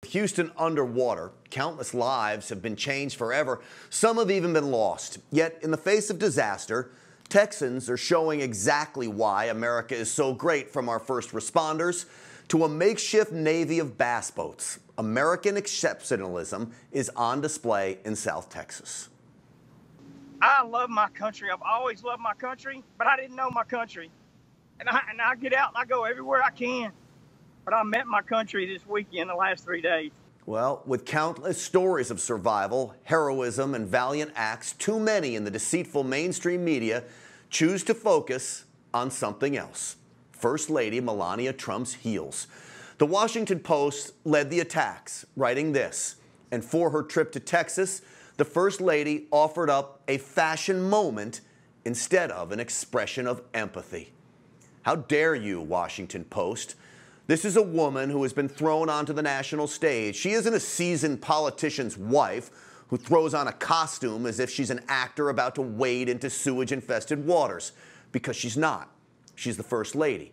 Houston underwater, countless lives have been changed forever. Some have even been lost. Yet, in the face of disaster, Texans are showing exactly why America is so great, from our first responders to a makeshift navy of bass boats. American exceptionalism is on display in South Texas. I love my country. I've always loved my country, but I didn't know my country. And I get out and I go everywhere I can. But I met my country this weekend, the last 3 days. Well, with countless stories of survival, heroism, and valiant acts, too many in the deceitful mainstream media choose to focus on something else. First Lady Melania Trump's heels. The Washington Post led the attacks, writing this: and for her trip to Texas, the First Lady offered up a fashion moment instead of an expression of empathy. How dare you, Washington Post? This is a woman who has been thrown onto the national stage. She isn't a seasoned politician's wife who throws on a costume as if she's an actor about to wade into sewage-infested waters, because she's not. She's the First Lady,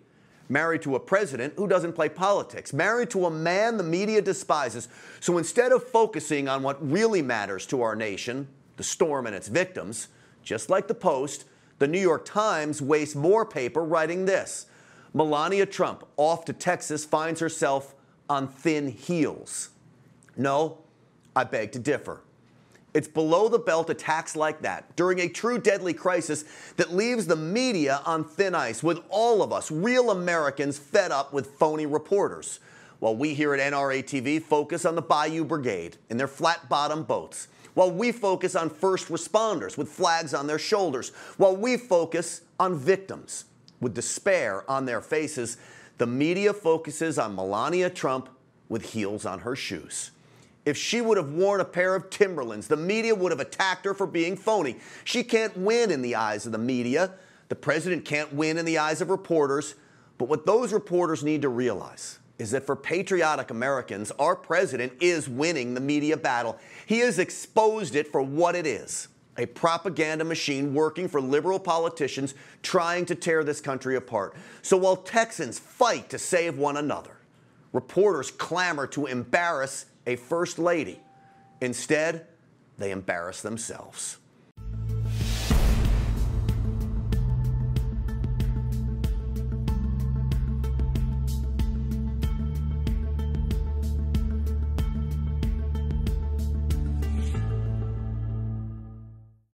married to a president who doesn't play politics, married to a man the media despises. So instead of focusing on what really matters to our nation, the storm and its victims, just like the Post, the New York Times wastes more paper writing this: Melania Trump, off to Texas, finds herself on thin heels. No, I beg to differ. It's below-the-belt attacks like that, during a true deadly crisis, that leaves the media on thin ice, with all of us, real Americans, fed up with phony reporters. While we here at NRA TV focus on the Bayou Brigade in their flat-bottom boats, while we focus on first responders with flags on their shoulders, while we focus on victims with despair on their faces, the media focuses on Melania Trump with heels on her shoes. If she would have worn a pair of Timberlands, the media would have attacked her for being phony. She can't win in the eyes of the media. The president can't win in the eyes of reporters. But what those reporters need to realize is that for patriotic Americans, our president is winning the media battle. He has exposed it for what it is: a propaganda machine working for liberal politicians trying to tear this country apart. So while Texans fight to save one another, reporters clamor to embarrass a First Lady. Instead, they embarrass themselves.